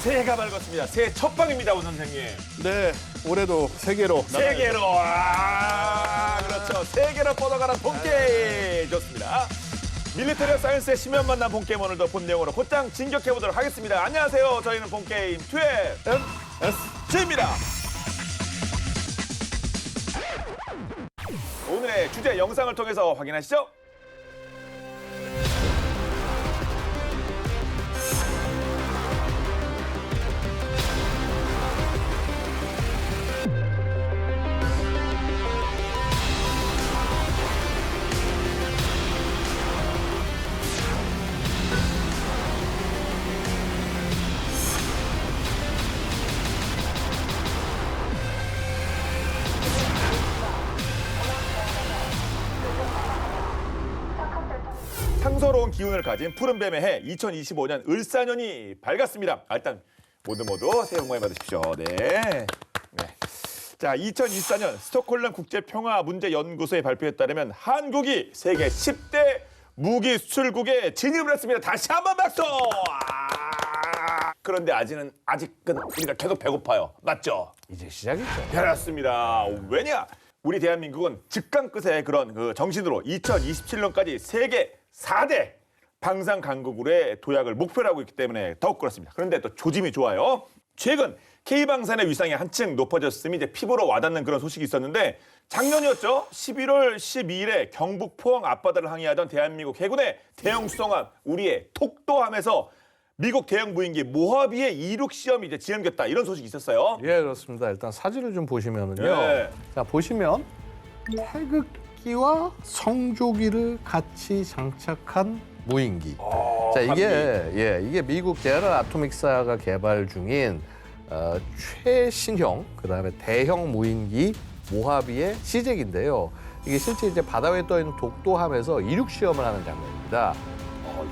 새해가 밝았습니다. 새해 첫 방입니다, 오 선생님. 네, 올해도 세계로. 세계로. 그렇죠. 세계로 뻗어가는 본게임. 좋습니다. 밀리터리 사이언스의 심연 만난 본게임 오늘도 본 내용으로 곧장 진격해보도록 하겠습니다. 안녕하세요. 저희는 본게임 2MSG입니다. 오늘의 주제 영상을 통해서 확인하시죠. 상서로운 기운을 가진 푸른뱀의 해 2025년 을사년이 밝았습니다. 일단 모두 새해 복 많이 받으십시오. 네. 자, 2024년 스톡홀름 국제평화문제연구소의 발표에 따르면 한국이 세계 10대 무기 수출국에 진입을 했습니다. 다시 한번 박수! 그런데 아직은 우리가 계속 배고파요. 맞죠? 이제 시작이죠. 그렇습니다. 왜냐? 우리 대한민국은 직강끝의 그런 정신으로 2027년까지 세계 4대 방산 강국으로의 도약을 목표로 하고 있기 때문에 더욱 그렇습니다. 그런데 또 조짐이 좋아요. 최근 K방산의 위상이 한층 높아졌음이 이제 피부로 와닿는 그런 소식이 있었는데 작년이었죠. 11월 12일에 경북 포항 앞바다를 항해하던 대한민국 해군의 대형 수송함 우리의 독도함에서 미국 대형 무인기 모하비의 이륙 시험이 이제 진행됐다 이런 소식이 있었어요. 예, 그렇습니다. 일단 사진을 좀 보시면은요. 네. 자, 보시면 태극기와 성조기를 같이 장착한 무인기. 자, 이게 미국 제너럴 아토믹사가 개발 중인 최신형 그다음에 대형 무인기 모하비의 시제기인데요. 이게 실제 이제 바다 위에 떠 있는 독도함에서 이륙 시험을 하는 장면입니다.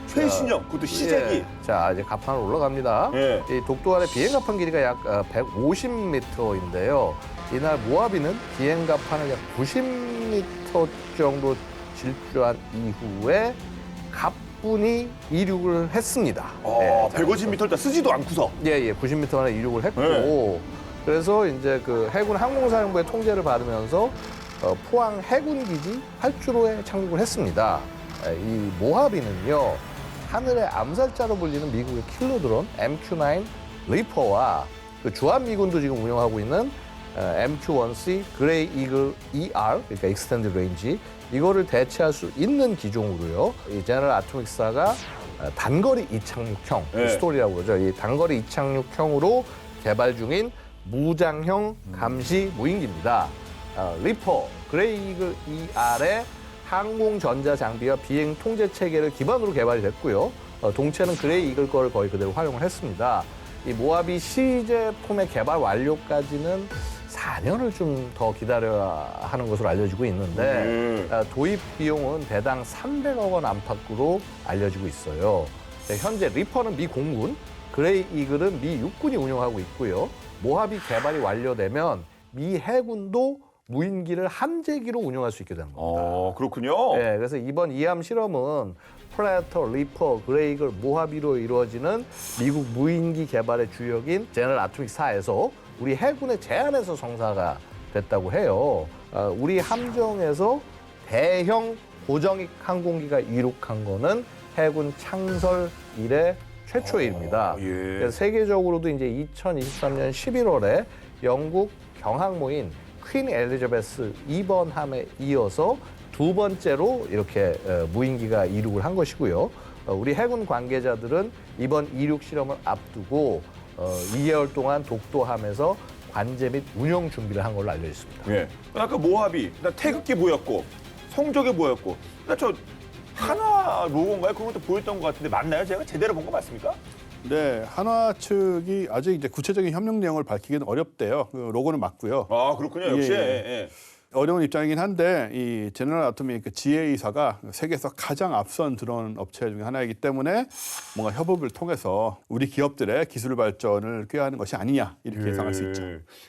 최신형, 그것도 시제기. 예. 자, 이제 갑판으로 올라갑니다. 예. 이 독도안의 비행갑판 길이가 약 150m인데요. 이날 모하비는 비행갑판을 약 90m 정도 질주한 이후에 가뿐히 이륙을 했습니다. 예, 150m 쓰지도 않고서. 예, 90m 만에 이륙을 했고, 그래서 이제 그 해군 항공사령부의 통제를 받으면서 포항 해군기지 8주로에 착륙을 했습니다. 이 모하비는요, 하늘의 암살자로 불리는 미국의 킬러 드론 MQ-9 리퍼와 그 주한미군도 지금 운영하고 있는 MQ-1C 그레이 이글 ER, 그러니까 익스텐드 레인지, 이거를 대체할 수 있는 기종으로요. 이 제너럴 아토믹사가 단거리 이착륙형 스토리라고 그러죠. 이 단거리 이착륙형으로 개발 중인 무장형 감시 무인기입니다. 리퍼, 그레이 이글 ER의 항공 전자 장비와 비행 통제 체계를 기반으로 개발이 됐고요. 동체는 그레이 이글 거를 거의 그대로 활용을 했습니다. 이 모하비 시제품의 개발 완료까지는 4년을 좀 더 기다려야 하는 것으로 알려지고 있는데 도입 비용은 대당 300억 원 안팎으로 알려지고 있어요. 현재 리퍼는 미 공군, 그레이 이글은 미 육군이 운영하고 있고요. 모하비 개발이 완료되면 미 해군도 무인기를 함재기로 운영할 수 있게 되는 겁니다. 그렇군요. 네, 그래서 이번 이함 실험은 프레데터, 리퍼, 그레이 이글, 모하비로 이루어지는 미국 무인기 개발의 주역인 제너럴 아토믹사에서 우리 해군의 제안에서 성사가 됐다고 해요. 우리 함정에서 대형 고정익 항공기가 이륙한 거는 해군 창설 이래 최초의 일입니다. 예. 그래서 세계적으로도 이제 2023년 11월에 영국 경항모인 퀸 엘리자베스 2번 함에 이어서 두 번째로 이렇게 무인기가 이륙을 한 것이고요. 우리 해군 관계자들은 이번 이륙 실험을 앞두고 2개월 동안 독도함에서 관제 및 운영 준비를 한 걸로 알려져 있습니다. 예. 아까 모하비, 태극기 보였고, 성조기 보였고, 저 하나 로고인가요? 그런 것도 보였던 것 같은데 맞나요? 제가 제대로 본 거 맞습니까? 네, 한화 측이 아직 이제 구체적인 협력 내용을 밝히기는 어렵대요. 그 로고는 맞고요. 그렇군요. 역시. 예. 어려운 입장이긴 한데 이 제너럴 아토믹 그 GA사가 세계에서 가장 앞선 드론 업체 중에 하나이기 때문에 뭔가 협업을 통해서 우리 기업들의 기술 발전을 꾀하는 것이 아니냐 이렇게 예상할 수 있죠.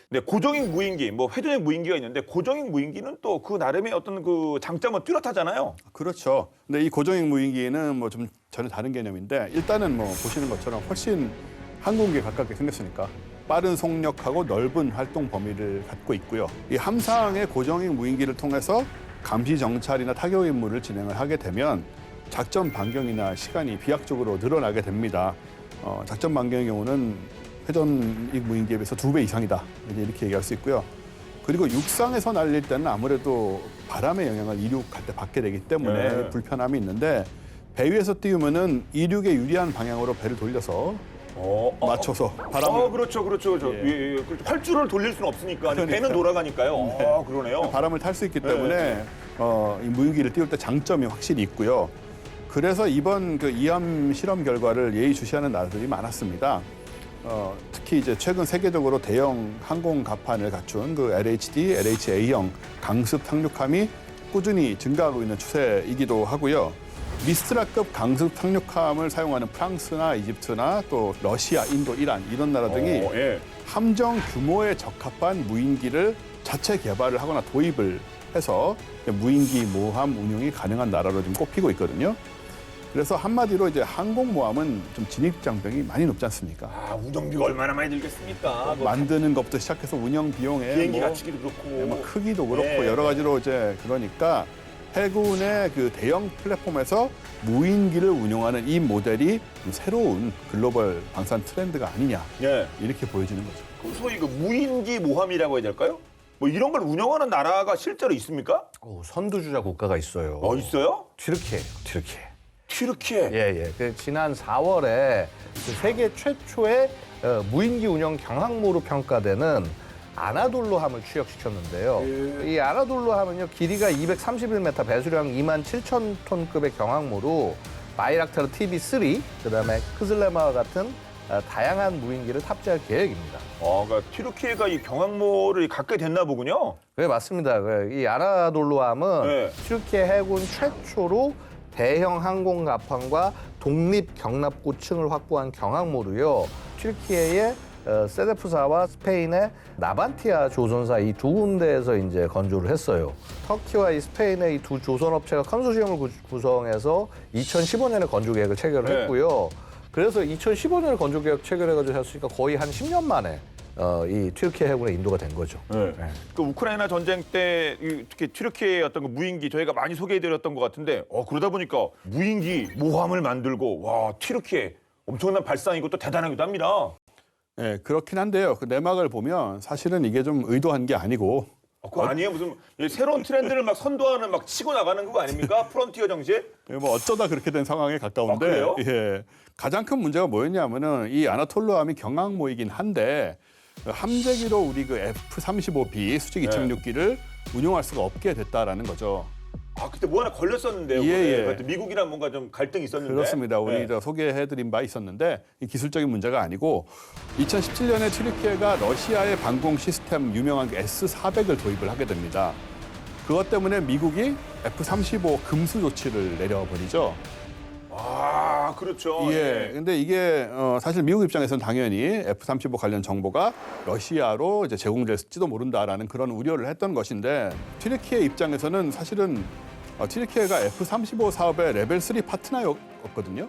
네, 고정익 무인기, 회전익 무인기가 있는데 고정익 무인기는 또 그 나름의 어떤 그 장점은 뚜렷하잖아요. 그렇죠. 근데 이 고정익 무인기는 뭐 좀 전혀 다른 개념인데 일단은 뭐 보시는 것처럼 훨씬 항공기에 가깝게 생겼으니까 빠른 속력하고 넓은 활동 범위를 갖고 있고요. 이 함상의 고정익 무인기를 통해서 감시 정찰이나 타격 임무를 진행을 하게 되면 작전 반경이나 시간이 비약적으로 늘어나게 됩니다. 작전 반경의 경우는 회전익 무인기에 비해서 2배 이상이다. 이렇게 얘기할 수 있고요. 그리고 육상에서 날릴 때는 아무래도 바람의 영향을 이륙할 때 받게 되기 때문에 네. 불편함이 있는데 배 위에서 띄우면은 이륙에 유리한 방향으로 배를 돌려서 맞춰서 바람을 그렇죠. 예. 활주로를 돌릴 수는 없으니까 배는 그러니까요. 돌아가니까요. 그러네요. 바람을 탈 수 있기 때문에 이 무인기를 띄울 때 장점이 확실히 있고요. 그래서 이번 그 이함 실험 결과를 예의주시하는 나라들이 많았습니다. 특히 이제 최근 세계적으로 대형 항공 갑판을 갖춘 그 LHD, LHA형 강습 상륙함이 꾸준히 증가하고 있는 추세이기도 하고요. 미스트라급 강습 상륙함을 사용하는 프랑스나 이집트나 또 러시아, 인도, 이란 이런 나라 등이 예. 함정 규모에 적합한 무인기를 자체 개발을 하거나 도입을 해서 무인기 모함 운용이 가능한 나라로 지금 꼽히고 있거든요. 그래서 한마디로 이제 항공모함은 좀 진입장벽이 많이 높지 않습니까? 운영비가 얼마나 많이 들겠습니까? 만드는 것부터 시작해서 운영 비용에 비행기 뭐, 갖추기도 그렇고. 크기도 그렇고 네. 여러 가지로 이제 그러니까 해군의 그 대형 플랫폼에서 무인기를 운용하는 이 모델이 새로운 글로벌 방산 트렌드가 아니냐 예. 이렇게 보여지는 거죠. 소위 그 무인기 모함이라고 해야 될까요? 뭐 이런 걸 운영하는 나라가 실제로 있습니까? 선두주자 국가가 있어요. 있어요? 튀르키예요, 튀르키. 튀르키예. 예. 그 지난 4월에 그 세계 최초의 무인기 운영 경항모로 평가되는 아나돌루함을 취역시켰는데요. 이 아나돌루함은요, 길이가 231m, 배수량 27,000톤급의 경항모로 바이락타르 TB3, 그다음에 크슬레마와 같은 다양한 무인기를 탑재할 계획입니다. 그러니까 튀르키예가 이 경항모를 갖게 됐나 보군요. 네, 맞습니다. 이 아나돌루함은 네. 튀르키예 해군 최초로 대형 항공 갑판과 독립 경납고층을 확보한 경항모로요. 튀르키예의 세데프사와 스페인의 나반티아 조선사 이 두 군데에서 이제 건조를 했어요. 터키와 이 스페인의 이 두 조선업체가 컨소시엄을 구성해서 2015년에 건조 계획을 체결을 네. 했고요. 그래서 2015년에 건조 계획 체결해가지고 했으니까 거의 한 10년 만에 이 튀르키예 해군에 인도가 된 거죠. 네. 그 우크라이나 전쟁 때 특히 튀르키예의 어떤 그 무인기 저희가 많이 소개해드렸던 것 같은데 그러다 보니까 무인기 모함을 만들고 와 튀르키예 엄청난 발상이고 또 대단하기도 합니다. 네, 그렇긴 한데요. 그 내막을 보면 사실은 이게 좀 의도한 게 아니고 그거 아니에요? 무슨 새로운 트렌드를 막 선도하는 막 치고 나가는 거 아닙니까? 프론티어 정신? 뭐 어쩌다 그렇게 된 상황에 가까운데 그래요? 예, 가장 큰 문제가 뭐였냐면은 이 아나톨루함이 경항모이긴 한데 함재기로 우리 그 F-35B 수직 이착륙기를 운용할 수가 없게 됐다라는 거죠. 그때 뭐 하나 걸렸었는데요. 예. 그때 미국이랑 뭔가 좀 갈등이 있었는데. 그렇습니다. 우리 네. 저 소개해드린 바 있었는데 이 기술적인 문제가 아니고 2017년에 튀르키예가 러시아의 방공 시스템 유명한 그 S-400을 도입을 하게 됩니다. 그것 때문에 미국이 F-35 금수 조치를 내려버리죠. 그렇죠. 예. 근데 이게 사실 미국 입장에서는 당연히 F-35 관련 정보가 러시아로 이제 제공될지도 모른다라는 그런 우려를 했던 것인데 튀르키예 입장에서는 사실은 튀르키예가 F-35 사업의 레벨 3 파트너였거든요.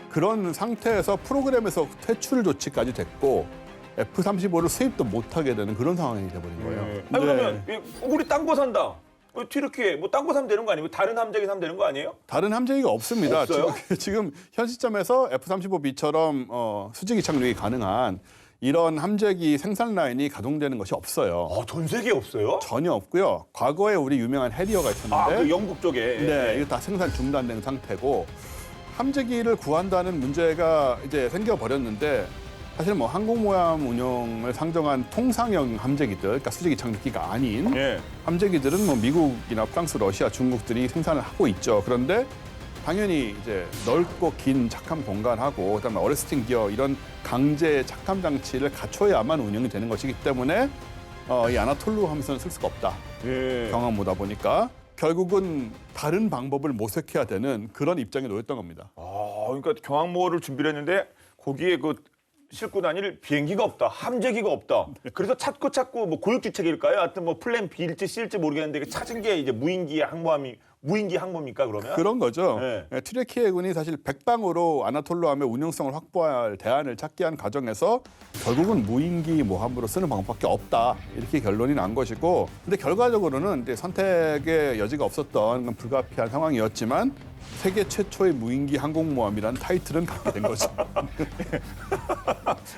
그런 상태에서 프로그램에서 퇴출 조치까지 됐고 F-35를 수입도 못하게 되는 그런 상황이 돼버린 거예요. 네. 그러면 우리 딴 거 산다. 튀르키예 뭐 딴 거 사면 되는 거 아니고 다른 함재기 사면 되는 거 아니에요? 다른 함재기가 없습니다. 없어요? 지금 현 시점에서 F-35B처럼 수직 이착륙이 가능한 이런 함재기 생산 라인이 가동되는 것이 없어요. 전 세계에 없어요? 전혀 없고요. 과거에 우리 유명한 해리어가 있었는데 그 영국 쪽에. 네, 이거 다 생산 중단된 상태고 함재기를 구한다는 문제가 이제 생겨버렸는데 사실 뭐 항공모함 운용을 상정한 통상형 함재기들, 그러니까 수직 이착륙기가 아닌 예. 함재기들은 뭐 미국이나 프랑스, 러시아, 중국들이 생산을 하고 있죠. 그런데 당연히 이제 넓고 긴 착함 공간하고 그다음에 어레스팅 기어 이런 강제 착함 장치를 갖춰야만 운영이 되는 것이기 때문에 이 아나톨루 함선을 쓸 수가 없다. 예. 경항모다 보니까 결국은 다른 방법을 모색해야 되는 그런 입장에 놓였던 겁니다. 그러니까 경항모를 준비를 했는데 거기에 그 싣고 다닐 비행기가 없다, 함재기가 없다. 그래서 찾고 뭐 고육지책일까요? 하여튼 뭐 플랜 B일지 C일지 모르겠는데 찾은 게 이제 무인기 항모함이 무인기 항모입니까 그러면? 그런 거죠. 네. 튀르키예 해군이 사실 백방으로 아나톨루함의 운용성을 확보할 대안을 찾기 위한 과정에서 결국은 무인기 모함으로 쓰는 방법밖에 없다 이렇게 결론이 난 것이고, 근데 결과적으로는 이제 선택의 여지가 없었던 건 불가피한 상황이었지만 세계 최초의 무인기 항공모함이라는 타이틀은 갖게 된 거죠.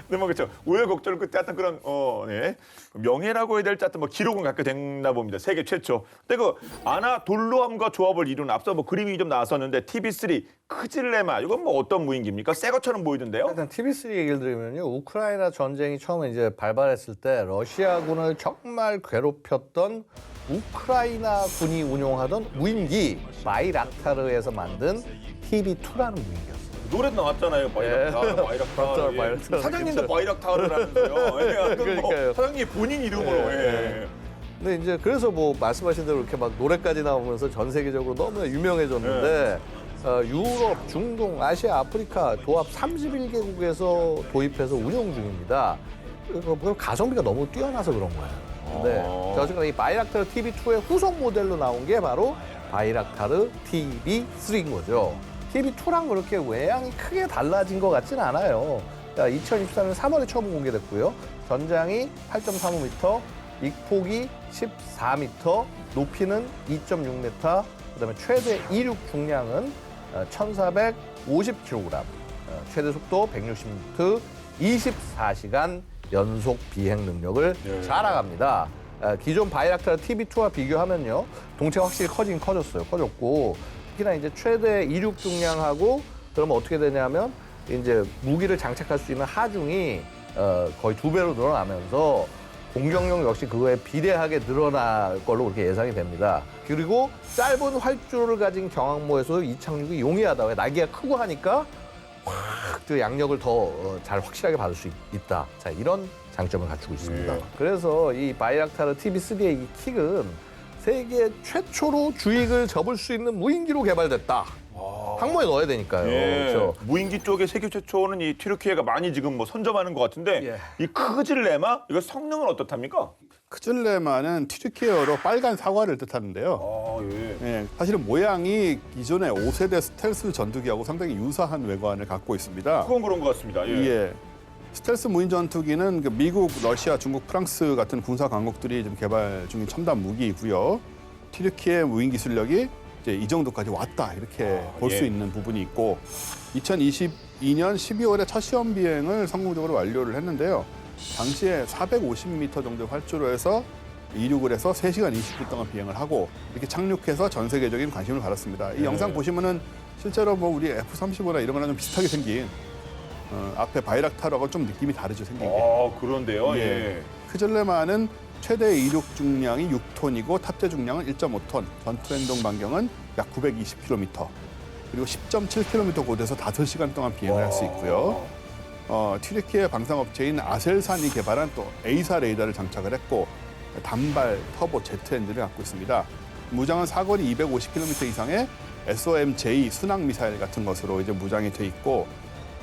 네, 뭐 그렇죠. 우여곡절 끝에 하여튼 그런 네. 명예라고 해야 될지 하여튼 뭐 기록은 갖게 됐나 봅니다. 세계 최초. 근데 그 아나돌루함과 조합을 이룬 앞서 뭐 그림이 좀 나왔었는데 TB3 크질레마 이건 뭐 어떤 무인기입니까? 새 것처럼 보이던데요? 일단 TB3 얘기를 드리면요. 우크라이나 전쟁이 처음에 이제 발발했을 때 러시아군을 정말 괴롭혔던 우크라이나 군이 운용하던 무인기 바이락타르에서 만든 TB2라는 무인기였어요. 노래도 나왔잖아요. 바이락타르, 바이락타르. 예. 바이락타르. 사장님도 바이락타르라면서요. 예. 하여튼 뭐 그러니까요. 사장님 본인 이름으로. 예. 근데 이제 그래서 뭐 말씀하신 대로 이렇게 막 노래까지 나오면서 전 세계적으로 너무 유명해졌는데 유럽, 중동, 아시아, 아프리카 도합 31개국에서 도입해서 운용 중입니다. 그 가성비가 너무 뛰어나서 그런 거예요. 근데 어쨌거나 이 바이락타르 TB2의 후속 모델로 나온 게 바로 바이락타르 TB3인 거죠. TB2랑 그렇게 외양이 크게 달라진 것 같지는 않아요. 2024년 3월에 처음 공개됐고요. 전장이 8.35m, 익폭이 14m, 높이는 2.6m, 그다음에 최대 이륙 중량은 1,450kg, 최대 속도 160m, 24시간 연속 비행 능력을 자랑합니다. 기존 바이락타르 TB2와 비교하면요, 동체가 확실히 커지긴 커졌고, 특히나 이제 최대 이륙 중량하고 그러면 어떻게 되냐면 이제 무기를 장착할 수 있는 하중이 거의 2배로 늘어나면서 공격력 역시 그거에 비례하게 늘어날 걸로 그렇게 예상이 됩니다. 그리고 짧은 활주로를 가진 경항모에서 이착륙이 용이하다. 왜 날개가 크고 하니까 확 양력을 더 잘 확실하게 받을 수 있다. 자, 이런 장점을 갖추고 있습니다. 그래서 이 바이락타르 TB3의 이 킥은 세계 최초로 주익을 접을 수 있는 무인기로 개발됐다. 항모에 넣어야 되니까요. 예. 그렇죠. 무인기 쪽에 세계 최초는 이 튀르키예가 많이 지금 뭐 선점하는 것 같은데 예. 이 크질레마 이거 성능은 어떻답니까? 크질레마는 튀르키예어로 빨간 사과를 뜻하는데요. 아 예. 예, 사실은 모양이 기존의 5세대 스텔스 전투기하고 상당히 유사한 외관을 갖고 있습니다. 그건 그런 것 같습니다. 예. 예. 스텔스 무인 전투기는 그 미국, 러시아, 중국, 프랑스 같은 군사 강국들이 지금 개발 중인 첨단 무기이고요. 튀르키예 무인 기술력이 이제 이 정도까지 왔다 이렇게 볼 수 예. 있는 부분이 있고, 2022년 12월에 첫 시험 비행을 성공적으로 완료를 했는데요. 당시에 450m 정도의 활주로에서 이륙을 해서 3시간 20분 동안 비행을 하고 이렇게 착륙해서 전 세계적인 관심을 받았습니다. 이 영상 보시면은 실제로 뭐 우리 F-35나 이런 거랑 좀 비슷하게 생긴 앞에 바이락타르하고 좀 느낌이 다르죠, 생긴 게. 그런데요. 예. 크질레마는 최대 이륙 중량이 6톤이고 탑재 중량은 1.5톤, 전투 행동 반경은 약 920km, 그리고 10.7km 고도에서 5시간 동안 비행을 할 수 있고요. 튀르키예 방산업체인 아셀산이 개발한 또 A사 레이더를 장착을 했고 단발 터보 제트 엔진을 갖고 있습니다. 무장은 사거리 250km 이상의 SOM-J 순항 미사일 같은 것으로 이제 무장이 돼 있고,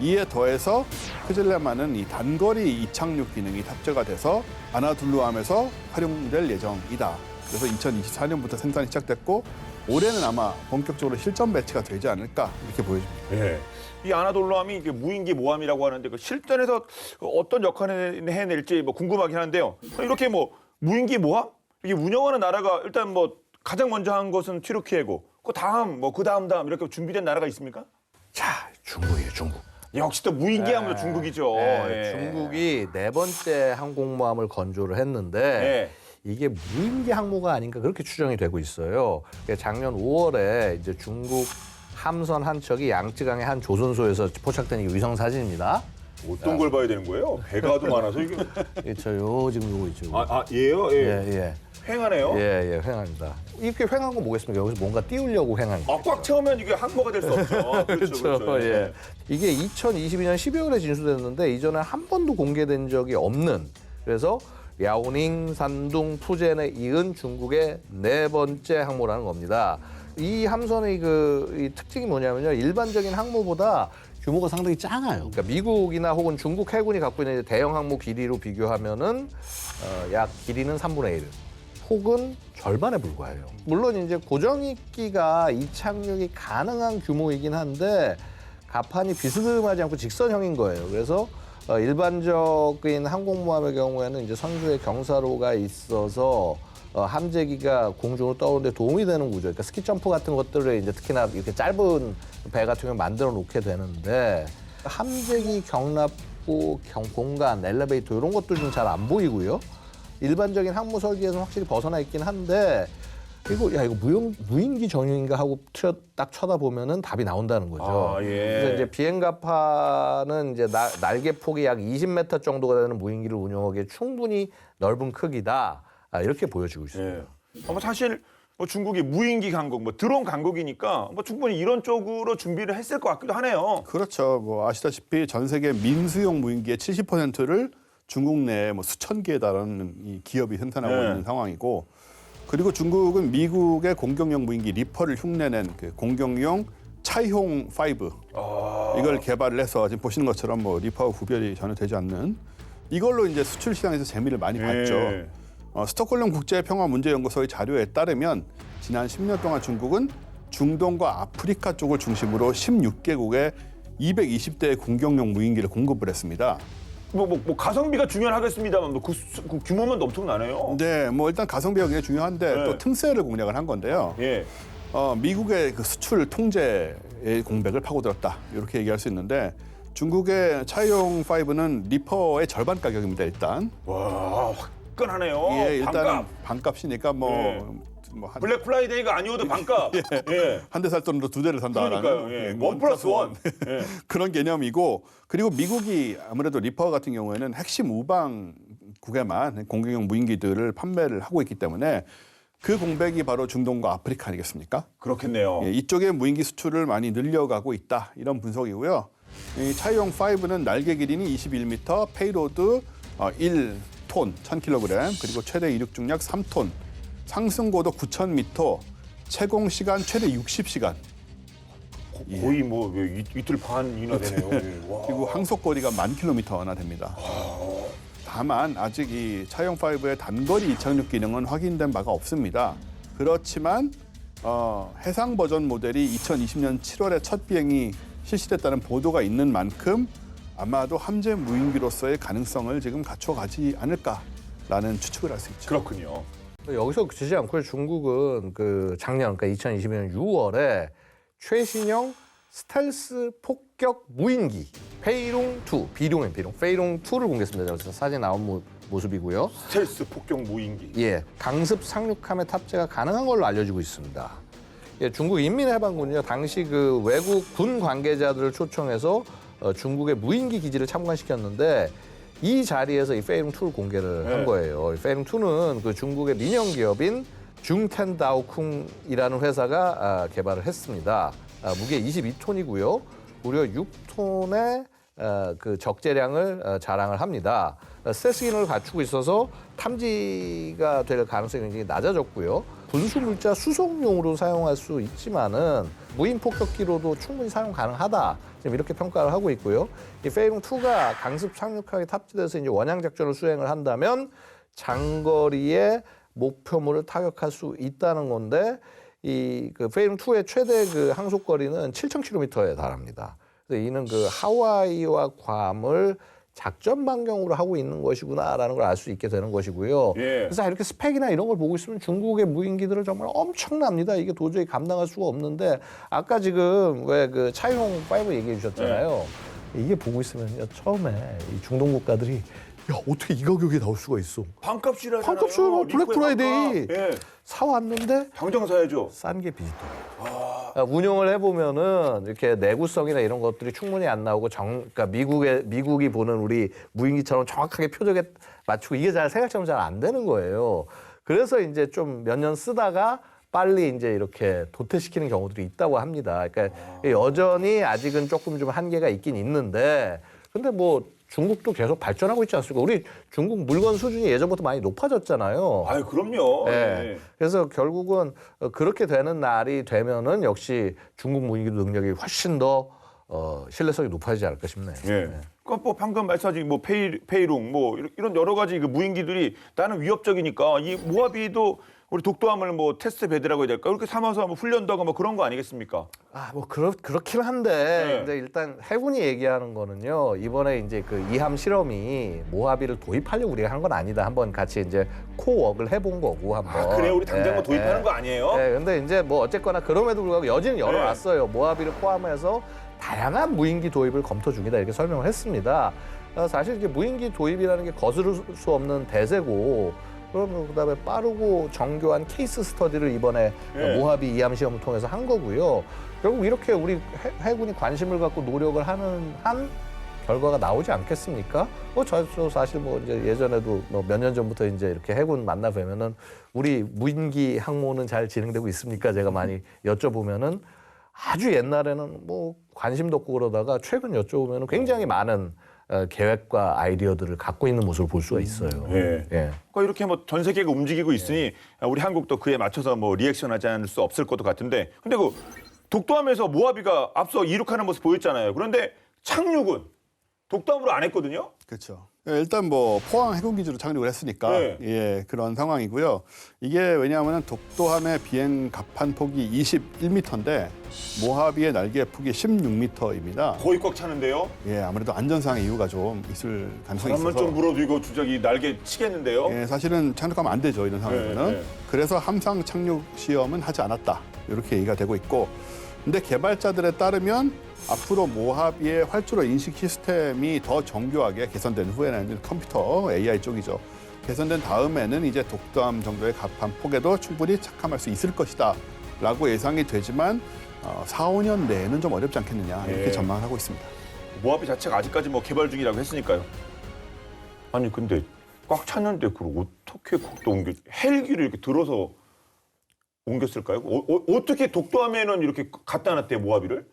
이에 더해서 크질레마는 이 단거리 이착륙 기능이 탑재가 돼서 아나둘루함에서 활용될 예정이다. 그래서 2024년부터 생산이 시작됐고 올해는 아마 본격적으로 실전 배치가 되지 않을까 이렇게 보여집니다. 예. 이 아나돌루함이 이게 무인기 모함이라고 하는데 그 실전에서 어떤 역할을 해낼지 뭐 궁금하긴 한데요. 이렇게 뭐 무인기 모함 이게 운영하는 나라가 일단 뭐 가장 먼저 한 것은 튀르키예고 그 다음 뭐 그 다음 이렇게 준비된 나라가 있습니까? 자, 중국이에요, 중국. 역시 또 무인기 하면 중국이죠. 예. 중국이 4번째 항공모함을 건조를 했는데 이게 무인기 항모가 아닌가 그렇게 추정이 되고 있어요. 작년 5월에 이제 중국 함선 한 척이 양쯔강의 한 조선소에서 포착된 이 위성 사진입니다. 어떤 걸 봐야 되는 거예요? 배가 도 많아서 이게. 저요 지금 요거 있죠. 얘요? 예. 예. 횡하네요. 예, 횡합니다. 이렇게 횡한 건 뭐겠습니까? 여기서 뭔가 띄우려고 횡한 거. 꽉 채우면 이게 항모가 될 수 없죠. 그렇죠. 예. 이게 2022년 12월에 진수됐는데 이전에 한 번도 공개된 적이 없는, 그래서 야오닝, 산둥, 푸젠에 이은 중국의 4번째 항모라는 겁니다. 이 함선의 이 특징이 뭐냐면요, 일반적인 항모보다 규모가 상당히 작아요. 그러니까 미국이나 혹은 중국 해군이 갖고 있는 대형 항모 길이로 비교하면은 약 길이는 3분의 1, 폭은 절반에 불과해요. 물론 이제 고정익기가 이착륙이 가능한 규모이긴 한데 갑판이 비스듬하지 않고 직선형인 거예요. 그래서 일반적인 항공모함의 경우에는 이제 선수의 경사로가 있어서 함재기가 공중으로 떠오르는 데 도움이 되는 구조. 그러니까 스키 점프 같은 것들을 이제 특히나 이렇게 짧은 배 같은 경우 만들어 놓게 되는데 함재기 경납고 공간, 엘리베이터 이런 것도 좀 잘 안 보이고요. 일반적인 항모 설계에서는 확실히 벗어나 있긴 한데 이거 무인기 전용인가 하고 딱 쳐다보면은 답이 나온다는 거죠. 아, 예. 그래서 이제 비행갑판은 이제 날개 폭이 약 20m 정도가 되는 무인기를 운용하기에 충분히 넓은 크기다. 이렇게 보여지고 있습니다. 예. 사실 뭐 중국이 무인기 강국, 뭐 드론 강국이니까 뭐 충분히 이런 쪽으로 준비를 했을 것 같기도 하네요. 그렇죠. 뭐 아시다시피 전 세계 민수용 무인기의 70%를 중국 내에 뭐 수천 개에 달하는 이 기업이 생산하고 네. 있는 상황이고, 그리고 중국은 미국의 공격용 무인기 리퍼를 흉내낸 그 공격용 차이홍 5 이걸 개발을 해서 지금 보시는 것처럼 뭐 리퍼와 구별이 전혀 되지 않는 이걸로 이제 수출 시장에서 재미를 많이 봤죠. 예. 스톡홀름 국제평화문제연구소의 자료에 따르면 지난 10년 동안 중국은 중동과 아프리카 쪽을 중심으로 16개국에 220대의 공격용 무인기를 공급을 했습니다. 뭐 가성비가 중요하겠습니다만 그 규모만 엄청나네요. 네, 뭐 일단 가성비가 굉장히 중요한데 네. 또 틈새를 공략을 한 건데요. 예. 미국의 그 수출 통제의 공백을 파고들었다 이렇게 얘기할 수 있는데, 중국의 차이용 5는 리퍼의 절반 가격입니다. 일단 와, 화끈하네요. 예, 일단은 반값. 반값이니까 예. 뭐한 블랙 프라이데이가 아니어도 반값. 예. 대 살 돈으로 두 대를 산다라는 그러니까요. 예. 원 플러스 원. 예. 그런 개념이고, 그리고 미국이 아무래도 리퍼 같은 경우에는 핵심 우방국에만 공격용 무인기들을 판매를 하고 있기 때문에 그 공백이 바로 중동과 아프리카 아니겠습니까? 그렇겠네요. 예, 이쪽에 무인기 수출을 많이 늘려가고 있다 이런 분석이고요. 이 차이용 5는 날개 길이는 21m, 페이로드 1톤 1000kg, 그리고 최대 이륙 중량 3톤, 상승 고도 9,000m, 채공 시간 최대 60시간, 거의 뭐 이틀 반이나 되네요. 예. 와. 그리고 항속 거리가 10,000km나 됩니다. 다만 아직 이 차이용 5의 단거리 이착륙 기능은 확인된 바가 없습니다. 그렇지만 해상 버전 모델이 2020년 7월에 첫 비행이 실시됐다는 보도가 있는 만큼 아마도 함재 무인기로서의 가능성을 지금 갖춰가지 않을까라는 추측을 할 수 있죠. 그렇군요. 여기서 그치지 않고 작년, 그러니까 2020년 6월에 최신형 스텔스 폭격 무인기 페이롱2, 비룡, 페이롱2를 공개했습니다. 그래서 사진 나온 모습이고요. 스텔스 폭격 무인기. 예, 강습 상륙함에 탑재가 가능한 걸로 알려지고 있습니다. 예, 중국 인민해방군이요, 당시 그 외국 군 관계자들을 초청해서 중국의 무인기 기지를 참관시켰는데 이 자리에서 이 페이롱2를 공개를 한 거예요. 이 페이롱2는 그 중국의 민영 기업인 중텐다오쿵이라는 회사가 개발을 했습니다. 무게 22톤이고요. 무려 6톤의 그 적재량을 자랑을 합니다. 스텔스 기능을 갖추고 있어서 탐지가 될 가능성이 굉장히 낮아졌고요. 군수물자 수송용으로 사용할 수 있지만은 무인 폭격기로도 충분히 사용 가능하다. 지금 이렇게 평가를 하고 있고요. 이 페이롱2가 강습 착륙하게 탑재돼서 이제 원양 작전을 수행을 한다면 장거리의 목표물을 타격할 수 있다는 건데, 이 그 페이롱2의 최대 그 항속 거리는 7,000km에 달합니다. 그래서 이는 그 하와이와 괌을 작전 반경으로 하고 있는 것이구나라는 걸 알 수 있게 되는 것이고요. 예. 그래서 이렇게 스펙이나 이런 걸 보고 있으면 중국의 무인기들은 정말 엄청납니다. 이게 도저히 감당할 수가 없는데, 아까 지금 왜 그 차이홍 5 얘기해 주셨잖아요. 이게 보고 있으면요, 처음에 이 중동 국가들이 야, 어떻게 이 가격에 나올 수가 있어? 반값이라잖아요. 반값이에요. 뭐 블랙 프라이데이. 예. 사왔는데 당장 사야죠. 싼 게 비지떡이에요. 운용을 해보면은 이렇게 내구성이나 이런 것들이 충분히 안 나오고 그러니까 미국이 보는 우리 무인기처럼 정확하게 표적에 맞추고 이게 생각처럼 잘 안 되는 거예요. 그래서 이제 좀 몇 년 쓰다가 빨리 이제 이렇게 도태시키는 경우들이 있다고 합니다. 그러니까 여전히 아직은 조금 좀 한계가 있긴 있는데, 근데 뭐 중국도 계속 발전하고 있지 않습니까? 우리 중국 물건 수준이 예전부터 많이 높아졌잖아요. 아유, 그럼요. 네. 예. 그래서 결국은 그렇게 되는 날이 되면은 역시 중국 무인기 능력이 훨씬 더 신뢰성이 높아지지 않을까 싶네요. 예. 그러니까 뭐 방금 말씀하신 뭐 페이룽 뭐 이런 여러 가지 그 무인기들이 나는 위협적이니까 이 모하비도 우리 독도함을 뭐 테스트 배드라고 해야 될까? 이렇게 삼아서 뭐 훈련도 하고 뭐 그런 거 아니겠습니까? 뭐 그렇긴 한데 네. 근데 일단 해군이 얘기하는 거는요. 이번에 이제 그 이함 실험이 모하비를 도입하려고 우리가 한 건 아니다. 한번 같이 이제 코웍을 해본 거고 한번. 아, 그래 우리 당장 뭐 도입하는 거 아니에요? 네, 근데 이제 뭐 어쨌거나 그럼에도 불구하고 여지는 열어놨어요. 모하비를 포함해서 다양한 무인기 도입을 검토 중이다 이렇게 설명을 했습니다. 사실 이게 무인기 도입이라는 게 거스를 수 없는 대세고. 그럼 그다음에 빠르고 정교한 케이스 스터디를 이번에 모하비 이함 시험을 통해서 한 거고요. 결국 이렇게 우리 해군이 관심을 갖고 노력을 하는 한 결과가 나오지 않겠습니까? 저 사실 뭐 이제 예전에도 뭐 몇 년 전부터 이제 이렇게 해군 만나 뵈면은 우리 무인기 항모는 잘 진행되고 있습니까? 제가 많이 여쭤보면은 아주 옛날에는 뭐 관심도 없고 그러다가 최근 여쭤보면은 굉장히 많은 계획과 아이디어들을 갖고 있는 모습을 볼 수가 있어요. 예. 예. 그러니까 이렇게 뭐 전 세계가 움직이고 있으니 우리 한국도 그에 맞춰서 뭐 리액션하지 않을 수 없을 것도 같은데, 근데 그 독도함에서 모하비가 앞서 이륙하는 모습 보였잖아요. 그런데 착륙은 독도함으로 안 했거든요. 그렇죠. 일단 뭐 포항 해군기지로 착륙을 했으니까 네. 예, 그런 상황이고요. 이게 왜냐하면 독도함의 비행 갑판 폭이 21m인데 모하비의 날개 폭이 16m입니다. 거의 꽉 차는데요. 예, 아무래도 안전상의 이유가 좀 있을 가능성이 바람만 있어서. 좀 불어도 이거 주작이 날개 치겠는데요. 예, 사실은 착륙하면 안 되죠, 이런 상황에서는. 네, 네. 그래서 함상 착륙 시험은 하지 않았다, 이렇게 얘기가 되고 있고. 근데 개발자들에 따르면 앞으로 모하비의 활주로 인식 시스템이 더 정교하게 개선된 후에는 컴퓨터 AI 쪽이죠. 개선된 다음에는 이제 독도함 정도의 갑판 폭에도 충분히 착함할 수 있을 것이다 라고 예상이 되지만 4, 5년 내에는 좀 어렵지 않겠느냐 이렇게 예. 전망을 하고 있습니다. 모하비 자체가 아직까지 뭐 개발 중이라고 했으니까요. 아니 근데 꽉 찼는데 그걸 어떻게 국도 옮겨 헬기를 이렇게 들어서 옮겼을까요? 어떻게 독도함에는 이렇게 갖다 놨대요, 모하비를?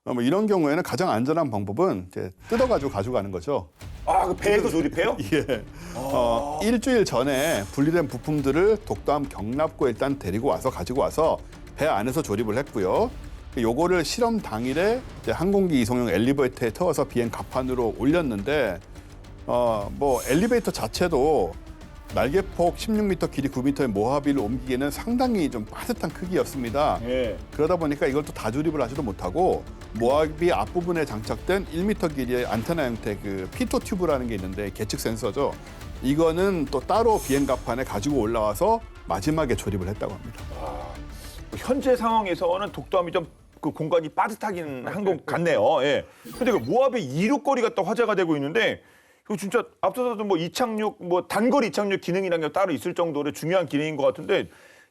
뭐 이런 경우에는 가장 안전한 방법은 이제 뜯어가지고 가져가는 거죠. 아, 그 배에서 조립해요? 예. 일주일 전에 분리된 부품들을 독도함 경납고에 일단 데리고 와서 가지고 와서 배 안에서 조립을 했고요. 요거를 실험 당일에 이제 항공기 이송용 엘리베이터에 태워서 비행 갑판으로 올렸는데 뭐 엘리베이터 자체도 날개폭 16m, 길이 9m의 모하비를 옮기기에는 상당히 좀 빠듯한 크기였습니다. 예. 그러다 보니까 이걸 또 다 조립을 하지도 못하고 모하비 앞부분에 장착된 1m 길이의 안테나 형태 그 피토 튜브라는 게 있는데 계측 센서죠. 이거는 또 따로 비행 갑판에 가지고 올라와서 마지막에 조립을 했다고 합니다. 현재 상황에서는 독도함이 좀 그 공간이 빠듯하긴 한 것 같네요. 예. 근데 그 모하비 이륙거리가 또 화제가 되고 있는데 이거 진짜 앞서서도 뭐 이착륙, 뭐 단거리 이착륙 기능이라는 게 따로 있을 정도로 중요한 기능인 것 같은데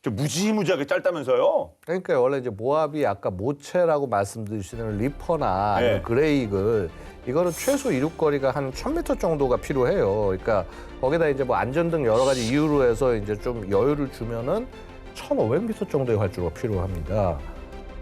무지무지하게 짧다면서요? 그러니까 원래 이제 모하비 아까 모체라고 말씀드리시는 리퍼나 네. 아니면 그레이글 이거는 최소 이륙거리가 한 1000m 정도가 필요해요. 그러니까 거기다 이제 뭐 안전등 여러 가지 이유로 해서 이제 좀 여유를 주면은 1500m 정도의 활주로가 필요합니다.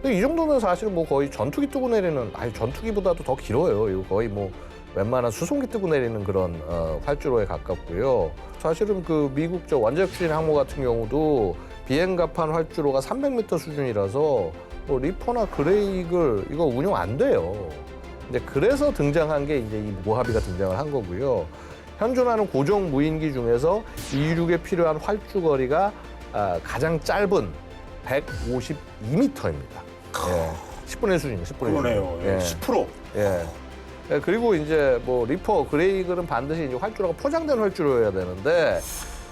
근데 이 정도면 사실 뭐 거의 전투기 뜨고 내리는, 아니 전투기보다도 더 길어요. 이거 거의 뭐 웬만한 수송기 뜨고 내리는 그런 활주로에 가깝고요. 사실은 그 미국 저 원자력 추진 항모 같은 경우도 비행갑판 활주로가 300m 수준이라서 뭐 리퍼나 그레이글 이거 운용 안 돼요. 근데 그래서 등장한 게 이제 이 모하비가 등장을 한 거고요. 현존하는 고정 무인기 중에서 이륙에 필요한 활주거리가 가장 짧은 152m입니다. 예. 10분의 1 수준이에요. 10분의 1. 그러네요. 예. 10%. 예. 예, 그리고 이제 뭐 리퍼, 그레이글은 반드시 이제 활주로가 포장된 활주로여야 되는데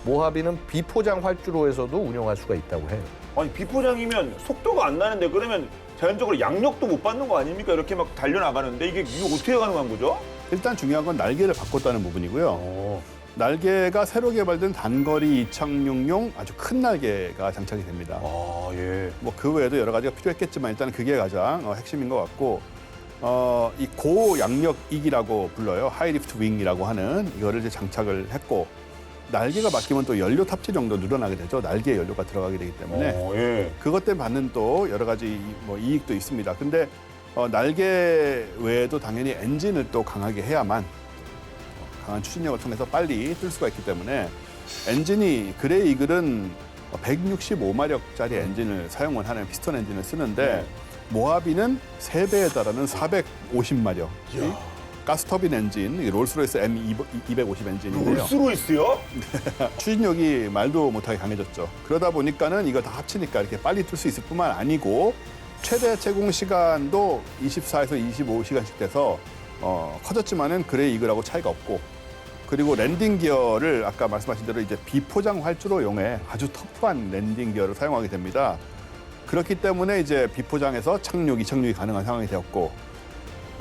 모하비는 비포장 활주로에서도 운용할 수가 있다고 해요. 아니 비포장이면 속도가 안 나는데 그러면 자연적으로 양력도 못 받는 거 아닙니까? 이렇게 막 달려나가는데 이게 어떻게 가능한 거죠? 일단 중요한 건 날개를 바꿨다는 부분이고요. 날개가 새로 개발된 단거리 이착륙용 아주 큰 날개가 장착이 됩니다. 아, 예. 뭐 그 외에도 여러 가지가 필요했겠지만 일단 그게 가장 핵심인 것 같고 이 고양력익이라고 불러요. 하이리프트 윙이라고 하는 이거를 이제 장착을 했고 날개가 바뀌면 또 연료 탑재 정도 늘어나게 되죠. 날개에 연료가 들어가게 되기 때문에 예. 그것 때문에 받는 또 여러 가지 뭐 이익도 있습니다. 근데 날개 외에도 당연히 엔진을 또 강하게 해야만 강한 추진력을 통해서 빨리 뜰 수가 있기 때문에 엔진이 그레이글은 165마력짜리 엔진을 사용을 하는 피스톤 엔진을 쓰는데 모하비는 3배에 달하는 450마력. 가스터빈 엔진, 이 롤스로이스 M250 엔진인데요. 롤스로이스요? 추진력이 말도 못하게 강해졌죠. 그러다 보니까는 이거 다 합치니까 이렇게 빨리 틀 수 있을 뿐만 아니고 최대 제공 시간도 24에서 25시간씩 돼서 커졌지만은 그레이 이글하고 차이가 없고, 그리고 랜딩 기어를 아까 말씀하신 대로 이제 비포장 활주로 용해 아주 터프한 랜딩 기어를 사용하게 됩니다. 그렇기 때문에 이제 비포장에서 착륙, 이착륙이 가능한 상황이 되었고,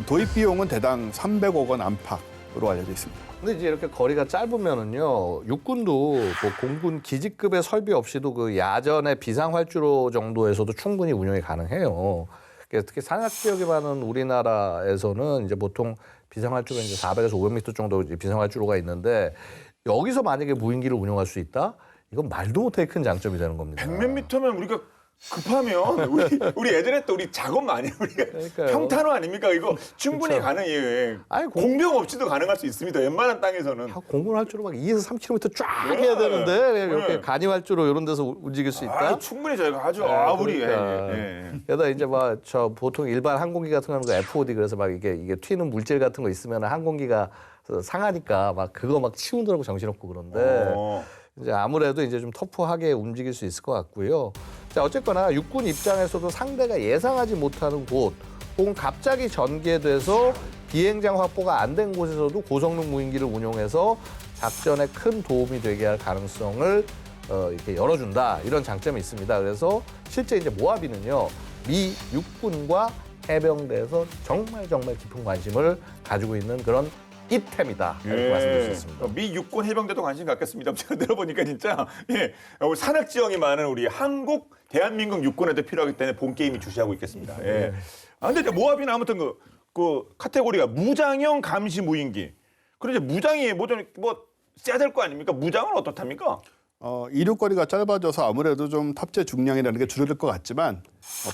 도입 비용은 대당 300억 원 안팎으로 알려져 있습니다. 근데 이제 이렇게 거리가 짧으면은요, 육군도 뭐 공군 기지급의 설비 없이도 그 야전의 비상 활주로 정도에서도 충분히 운영이 가능해요. 특히 산악 지역에 많은 우리나라에서는 이제 보통 비상 활주로 이제 400에서 500m 정도 이제 비상 활주로가 있는데, 여기서 만약에 무인기를 운영할 수 있다? 이건 말도 못하게 큰 장점이 되는 겁니다. 100몇 미터면 우리가 급하면 우리 예전에 또 우리 작업 많이 우리가 그러니까요. 평탄호 아닙니까? 이거 충분히 그쵸. 가능해요. 아니, 공병 없이도 가능할 수 있습니다. 웬만한 땅에서는. 공군 활주로 막 2에서 3km 쫙 네. 해야 되는데 그냥 이렇게 네. 간이 활주로 이런 데서 움직일 수 있다? 충분히 저희가 하죠. 네, 우리. 그러니까. 게다가 이제 막 저 보통 일반 항공기 같은 거는 그 FOD 그래서 막 이게 튀는 물질 같은 거 있으면 항공기가 상하니까 막 그거 막 치우느라고 정신없고 그런데 이제 아무래도 이제 좀 터프하게 움직일 수 있을 것 같고요. 자, 어쨌거나 육군 입장에서도 상대가 예상하지 못하는 곳 혹은 갑자기 전개돼서 비행장 확보가 안 된 곳에서도 고성능 무인기를 운용해서 작전에 큰 도움이 되게 할 가능성을 이렇게 열어준다, 이런 장점이 있습니다. 그래서 실제 이제 모하비는요, 미 육군과 해병대에서 정말 깊은 관심을 가지고 있는 그런 이템이다, 이렇게 말씀드릴 수 있습니다. 미 육군 해병대도 관심 갖겠습니다. 제가 들어보니까 진짜 산악 지형이 많은 우리 한국 대한민국 육군에도 필요하기 때문에 본 게임이 주시하고 있겠습니다. 예. 근데 모하비는 아무튼 그 카테고리가 무장형 감시 무인기. 그런데 무장이 뭐 써야 될 거 아닙니까? 무장은 어떻답니까? 이륙거리가 짧아져서 아무래도 좀 탑재 중량이라는 게 줄어들 것 같지만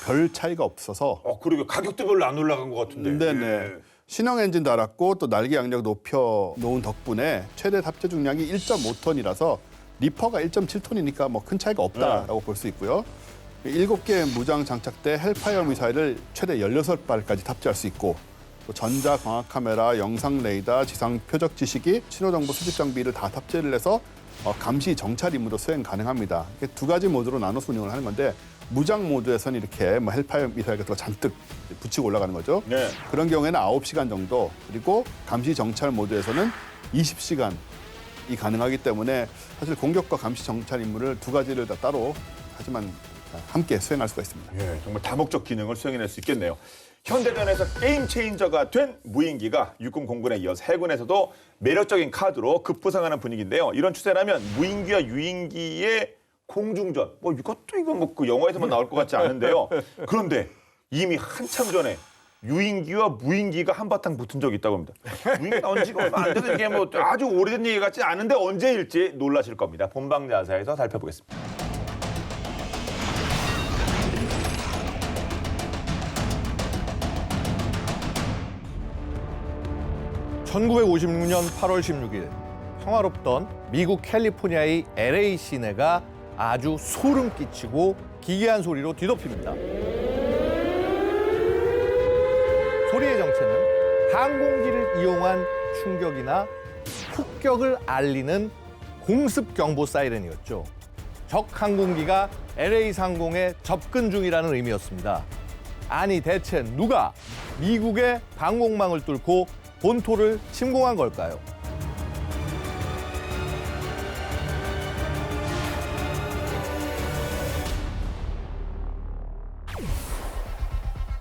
별 차이가 없어서. 그리고 가격도 별로 안 올라간 것 같은데. 네네. 예. 신형 엔진 달았고 또 날개 양력 높여 놓은 덕분에 최대 탑재 중량이 1.5톤이라서 리퍼가 1.7톤이니까 뭐 큰 차이가 없다라고 볼 수 있고요. 7개의 무장 장착대 헬파이어 미사일을 최대 16발까지 탑재할 수 있고, 또 전자 광학 카메라, 영상 레이더, 지상 표적 지시기, 신호정보 수집 장비를 다 탑재를 해서 감시 정찰 임무도 수행 가능합니다. 이게 2가지 모드로 나눠서 운영을 하는 건데, 무장 모드에서는 이렇게 헬파이어 미사일 같은 거 잔뜩 붙이고 올라가는 거죠. 네. 그런 경우에는 9시간 정도, 그리고 감시 정찰 모드에서는 20시간이 가능하기 때문에 사실 공격과 감시 정찰 임무를 2가지를 다 따로 하지만 함께 수행할 수가 있습니다. 예, 정말 다목적 기능을 수행해낼 수 있겠네요. 현대전에서 게임 체인저가 된 무인기가 육군 공군에 이어서 해군에서도 매력적인 카드로 급부상하는 분위기인데요. 이런 추세라면 무인기와 유인기의 공중전, 이것도 그 영화에서만 나올 것 같지 않은데요. 그런데 이미 한참 전에 유인기와 무인기가 한바탕 붙은 적이 있다고 합니다. 무인기 나온 지가 얼마 안 돼서 이게 아주 오래된 얘기 같지 않은데 언제일지 놀라실 겁니다. 본방자사에서 살펴보겠습니다. 1956년 8월 16일 평화롭던 미국 캘리포니아의 LA 시내가 아주 소름 끼치고 기괴한 소리로 뒤덮입니다. 소리의 정체는 항공기를 이용한 충격이나 폭격을 알리는 공습 경보 사이렌이었죠. 적 항공기가 LA 상공에 접근 중이라는 의미였습니다. 아니 대체 누가 미국의 방공망을 뚫고 본토를 침공한 걸까요?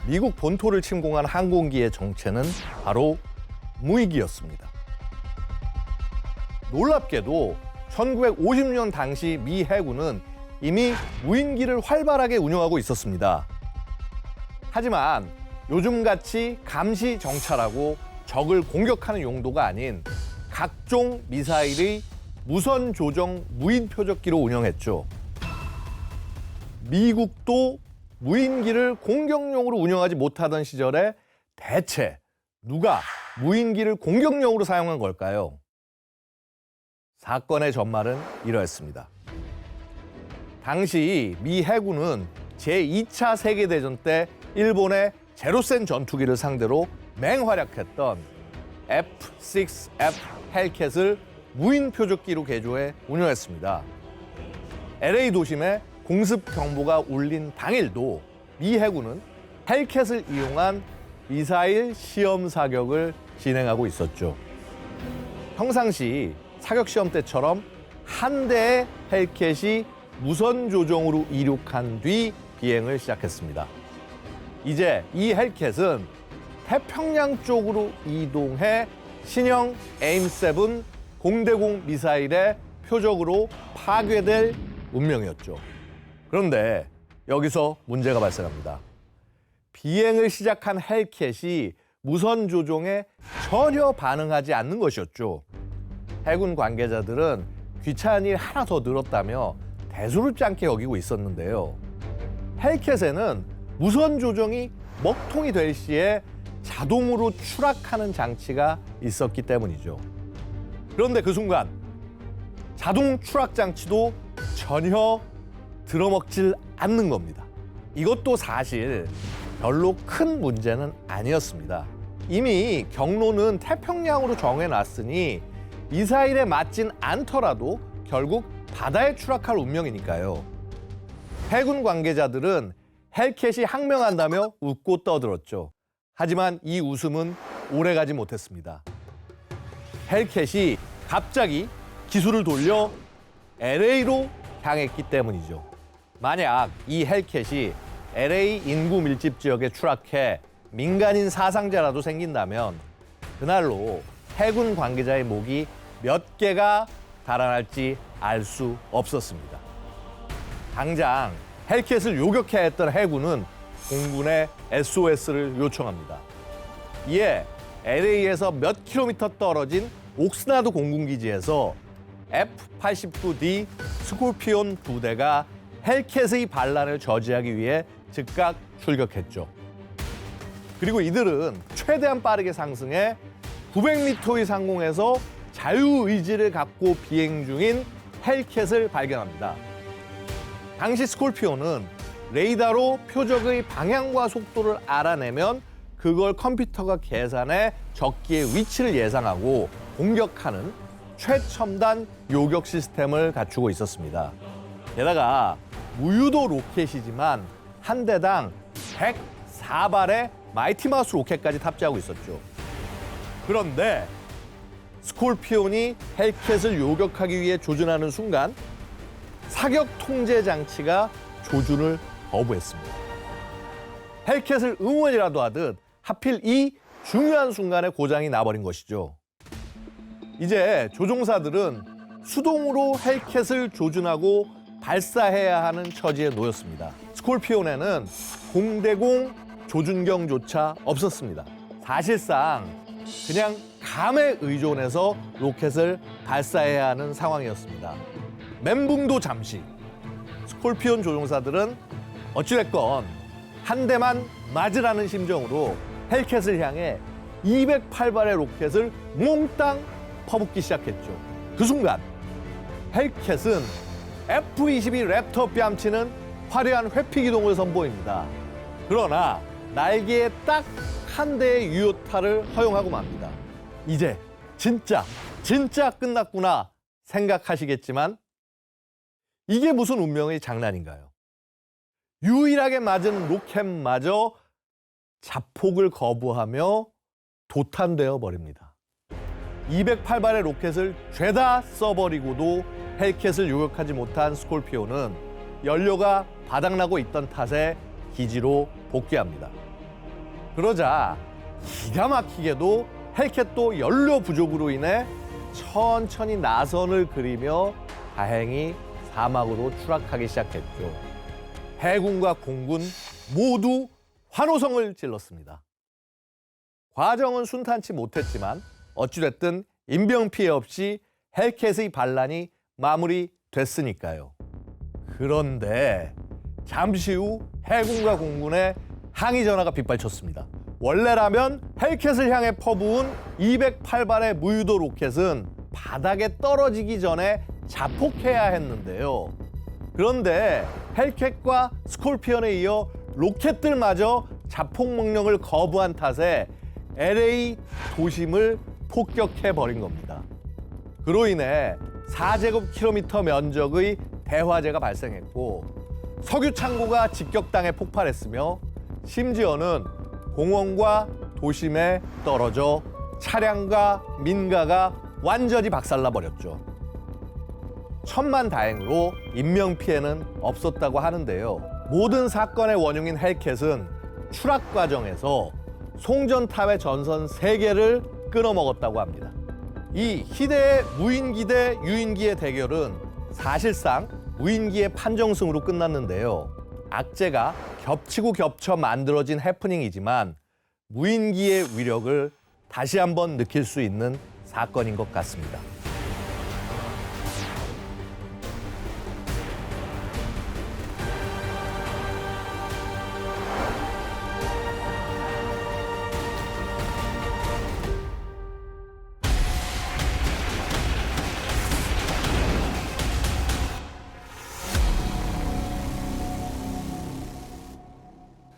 미국 본토를 침공한 항공기의 정체는 바로 무인기였습니다. 놀랍게도 1950년 당시 미 해군은 이미 무인기를 활발하게 운영하고 있었습니다. 하지만 요즘같이 감시 정찰하고 적을 공격하는 용도가 아닌 각종 미사일의 무선 조정 무인 표적기로 운영했죠. 미국도 무인기를 공격용으로 운영하지 못하던 시절에 대체 누가 무인기를 공격용으로 사용한 걸까요? 사건의 전말은 이러했습니다. 당시 미 해군은 제2차 세계대전 때 일본의 제로센 전투기를 상대로 맹활약했던 F-6F 헬캣을 무인 표적기로 개조해 운영했습니다. LA 도심에 공습 경보가 울린 당일도 미 해군은 헬캣을 이용한 미사일 시험 사격을 진행하고 있었죠. 평상시 사격 시험 때처럼 한 대의 헬캣이 무선 조종으로 이륙한 뒤 비행을 시작했습니다. 이제 이 헬캣은 태평양 쪽으로 이동해 신형 에임7 공대공 미사일의 표적으로 파괴될 운명이었죠. 그런데 여기서 문제가 발생합니다. 비행을 시작한 헬캣이 무선 조종에 전혀 반응하지 않는 것이었죠. 해군 관계자들은 귀찮은 일 하나 더 늘었다며 대수롭지 않게 여기고 있었는데요. 헬캣에는 무선 조종이 먹통이 될 시에 자동으로 추락하는 장치가 있었기 때문이죠. 그런데 그 순간 자동 추락 장치도 전혀 들어먹질 않는 겁니다. 이것도 사실 별로 큰 문제는 아니었습니다. 이미 경로는 태평양으로 정해놨으니 미사일에 맞진 않더라도 결국 바다에 추락할 운명이니까요. 해군 관계자들은 헬캣이 항명한다며 웃고 떠들었죠. 하지만 이 웃음은 오래가지 못했습니다. 헬캣이 갑자기 기술을 돌려 LA로 향했기 때문이죠. 만약 이 헬캣이 LA 인구 밀집 지역에 추락해 민간인 사상자라도 생긴다면 그날로 해군 관계자의 목이 몇 개가 달아날지 알 수 없었습니다. 당장 헬캣을 요격해야 했던 해군은 공군에 SOS를 요청합니다. 이에 LA에서 몇 킬로미터 떨어진 옥스나드 공군기지에서 F-89D 스콜피온 부대가 헬캣의 반란을 저지하기 위해 즉각 출격했죠. 그리고 이들은 최대한 빠르게 상승해 900m의 상공에서 자유의지를 갖고 비행 중인 헬캣을 발견합니다. 당시 스콜피온은 레이더로 표적의 방향과 속도를 알아내면 그걸 컴퓨터가 계산해 적기의 위치를 예상하고 공격하는 최첨단 요격 시스템을 갖추고 있었습니다. 게다가 무유도 로켓이지만 한 대당 104발의 마이티마우스 로켓까지 탑재하고 있었죠. 그런데 스콜피온이 헬캣을 요격하기 위해 조준하는 순간 사격 통제 장치가 조준을 거부했습니다. 헬캣을 응원이라도 하듯 하필 이 중요한 순간에 고장이 나버린 것이죠. 이제 조종사들은 수동으로 헬캣을 조준하고 발사해야 하는 처지에 놓였습니다. 스콜피온에는 공대공 조준경조차 없었습니다. 사실상 그냥 감에 의존해서 로켓을 발사해야 하는 상황이었습니다. 멘붕도 잠시. 스콜피온 조종사들은 어찌됐건 한 대만 맞으라는 심정으로 헬캣을 향해 208발의 로켓을 몽땅 퍼붓기 시작했죠. 그 순간 헬캣은 F-22 랩터 뺨치는 화려한 회피 기동을 선보입니다. 그러나 날개에 딱 한 대의 유효타를 허용하고 맙니다. 이제 진짜 끝났구나 생각하시겠지만 이게 무슨 운명의 장난인가요? 유일하게 맞은 로켓마저 자폭을 거부하며 도탄되어 버립니다. 208발의 로켓을 죄다 써버리고도 헬캣을 요격하지 못한 스콜피온은 연료가 바닥나고 있던 탓에 기지로 복귀합니다. 그러자 기가 막히게도 헬캣도 연료 부족으로 인해 천천히 나선을 그리며 다행히 사막으로 추락하기 시작했죠. 해군과 공군 모두 환호성을 질렀습니다. 과정은 순탄치 못했지만 어찌됐든 인명피해 없이 헬캣의 반란이 마무리됐으니까요. 그런데 잠시 후 해군과 공군의 항의 전화가 빗발쳤습니다. 원래라면 헬캣을 향해 퍼부은 208발의 무유도 로켓은 바닥에 떨어지기 전에 자폭해야 했는데요. 그런데 헬캣과 스콜피언에 이어 로켓들마저 자폭 명령을 거부한 탓에 LA 도심을 폭격해버린 겁니다. 그로 인해 4제곱킬로미터 면적의 대화재가 발생했고 석유 창고가 직격당해 폭발했으며 심지어는 공원과 도심에 떨어져 차량과 민가가 완전히 박살나버렸죠. 천만다행으로 인명피해는 없었다고 하는데요. 모든 사건의 원흉인 헬캣은 추락 과정에서 송전탑의 전선 3개를 끊어먹었다고 합니다. 이 희대의 무인기 대 유인기의 대결은 사실상 무인기의 판정승으로 끝났는데요. 악재가 겹치고 겹쳐 만들어진 해프닝이지만 무인기의 위력을 다시 한번 느낄 수 있는 사건인 것 같습니다.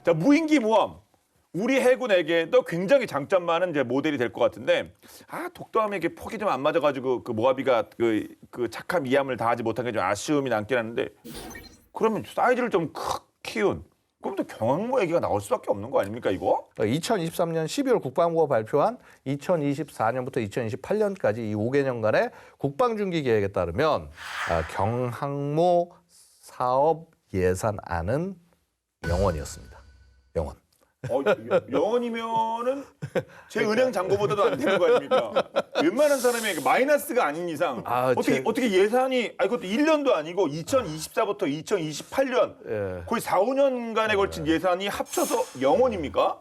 자, 무인기 모함. 우리 해군에게도 굉장히 장점 많은 이제 모델이 될 것 같은데, 독도함에게 폭이 좀 안 맞아가지고 그 모하비가 그 착함 이함을 다하지 못한 게 좀 아쉬움이 남긴 하는데, 그러면 사이즈를 좀 키운, 그럼 또 경항모 얘기가 나올 수밖에 없는 거 아닙니까 이거? 2023년 12월 국방부가 발표한 2024년부터 2028년까지 이 5개년간의 국방중기 계획에 따르면 경항모 사업 예산안은 0원이었습니다. 0원. 영원이면은 제 은행 잔고보다도 안 되는 거 아닙니까? 웬만한 사람이 마이너스가 아닌 이상 어떻게 예산이 그것도 1년도 아니고 2024부터 2028년 예. 거의 4, 5년간에 걸친 예산이 합쳐서 0원입니까?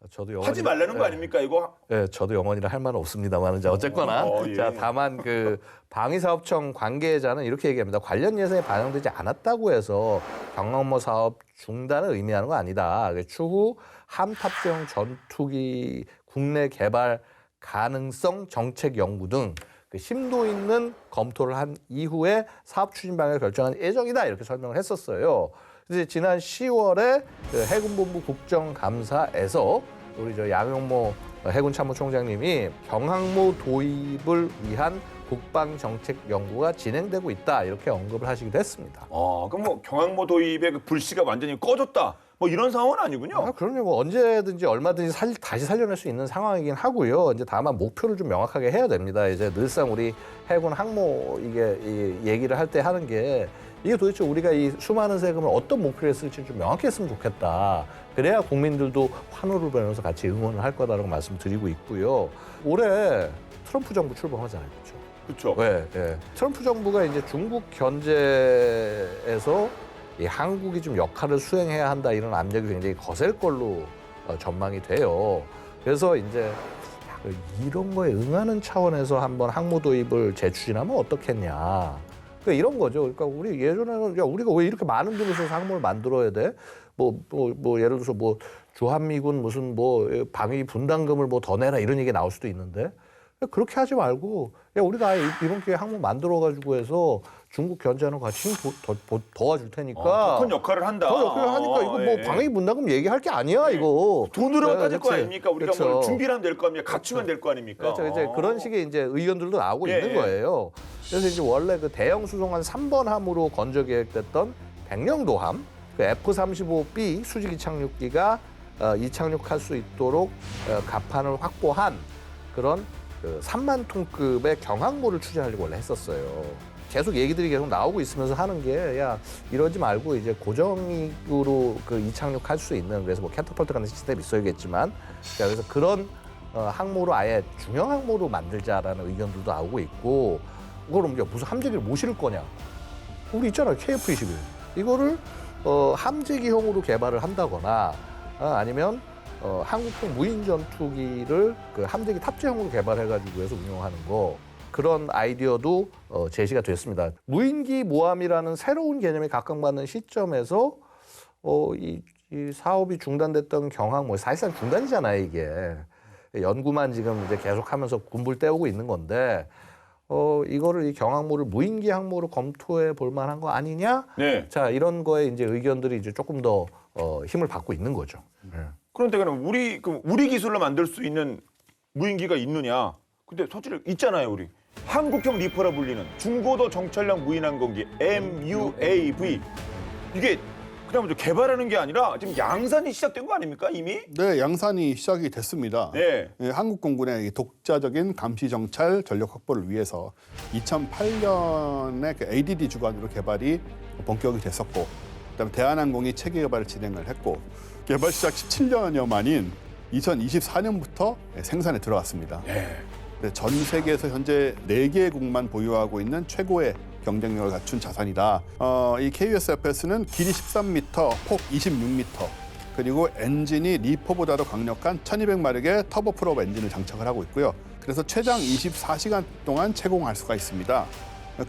저도 하지 말라는 거 아닙니까 이거? 네, 저도 영원이라 할 말은 없습니다만 어쨌거나 예. 자 다만 그 방위사업청 관계자는 이렇게 얘기합니다. 관련 예산이 반영되지 않았다고 해서 경항모 사업 중단을 의미하는 건 아니다. 추후 함탑재형 전투기 국내 개발 가능성 정책 연구 등 그 심도 있는 검토를 한 이후에 사업 추진 방향을 결정한 예정이다 이렇게 설명을 했었어요. 그래서 지난 10월에 그 해군본부 국정감사에서 우리 양용모 해군참모총장님이 경항모 도입을 위한 국방정책 연구가 진행되고 있다 이렇게 언급을 하시기도 했습니다. 그럼 뭐 경항모 도입의 그 불씨가 완전히 꺼졌다. 뭐 이런 상황은 아니군요. 그럼요. 뭐 언제든지 얼마든지 다시 살려낼 수 있는 상황이긴 하고요. 이제 다만 목표를 좀 명확하게 해야 됩니다. 이제 늘상 우리 해군 항모 이 얘기를 할 때 하는 게 이게 도대체 우리가 이 수많은 세금을 어떤 목표에 쓸지 좀 명확히 했으면 좋겠다. 그래야 국민들도 환호를 보면서 같이 응원을 할 거다라고 말씀드리고 있고요. 올해 트럼프 정부 출범하잖아요. 그렇죠. 네, 네. 트럼프 정부가 이제 중국 견제에서 이 한국이 좀 역할을 수행해야 한다 이런 압력이 굉장히 거셀 걸로 전망이 돼요. 그래서 이제 이런 거에 응하는 차원에서 한번 항모 도입을 재추진하면 어떻겠냐. 그러니까 이런 거죠. 그러니까 우리 예전에는 우리가 왜 이렇게 많은 돈을 써서 항모를 만들어야 돼? 뭐 예를 들어서 뭐 주한미군 무슨 뭐 방위 분담금을 뭐 더 내라 이런 얘기 나올 수도 있는데 그렇게 하지 말고 우리가 이번 기회에 항모 만들어가지고 해서 중국 견제하는 거 같이 도와줄 테니까 더 큰 역할을 한다. 더 역할을 하니까 이거 뭐 방위 분담금 얘기할 게 아니야 이거. 돈으로만 따질 거 아닙니까? 우리가 그쵸. 뭘 준비를 하면 될 거 아닙니까? 갖추면 될 거 아닙니까? 그렇죠. 이제 그런 식의 이제 의견들도 나오고 예, 있는 거예요. 그래서 이제 원래 그 대형 수송한 3번 함으로 건조 계획됐던 백령도함, 그 F-35B 수직 이착륙기가 이착륙할 수 있도록 갑판을 확보한 그런 그 3만 톤급의 경항모를 추진하려고 원래 했었어요. 계속 얘기들이 계속 나오고 있으면서 하는 게 이러지 말고 이제 고정으로 그 이착륙할 수 있는 그래서 뭐 캐터펄트 같은 시스템이 있어야겠지만 그래서 그런 항모로 아예 중형 항모로 만들자라는 의견들도 나오고 있고 그럼 이제 무슨 함재기를 뭐 실을 거냐? 우리 있잖아요 KF-21 이거를 함재기형으로 개발을 한다거나 아니면 한국형 무인 전투기를 그 함재기 탑재형으로 개발해가지고 해서 운영하는 거 그런 아이디어도 제시가 됐습니다. 무인기 모함이라는 새로운 개념이 각광받는 시점에서 이 사업이 중단됐던 경항모 사실상 중단이잖아요 이게 연구만 지금 이제 계속하면서 군불 떼우고 있는 건데 이거를 이 경항모를 무인기 항모로 검토해 볼 만한 거 아니냐? 네. 자, 이런 거에 이제 의견들이 이제 조금 더 힘을 받고 있는 거죠. 그런데 그럼 우리 기술로 만들 수 있는 무인기가 있느냐? 근데 솔직히 있잖아요, 우리. 한국형 리퍼라 불리는 중고도 정찰형 무인항공기 MUAV. 이게 그냥 좀 개발하는 게 아니라 지금 양산이 시작된 거 아닙니까, 이미? 네, 양산이 시작이 됐습니다. 네. 한국공군의 이 독자적인 감시 정찰 전력 확보를 위해서 2008년에 그 ADD 주관으로 개발이 본격이 됐었고, 그다음에 대한항공이 체계 개발을 진행을 했고, 개발 시작 17년여 만인 2024년부터 생산에 들어갔습니다. 네, 전 세계에서 현재 4개국만 보유하고 있는 최고의 경쟁력을 갖춘 자산이다. 이 KUSFS는 길이 13m, 폭 26m, 그리고 엔진이 리퍼보다도 강력한 1200마력의 터보 프롭 엔진을 장착을 하고 있고요. 그래서 최장 24시간 동안 채공할 수가 있습니다.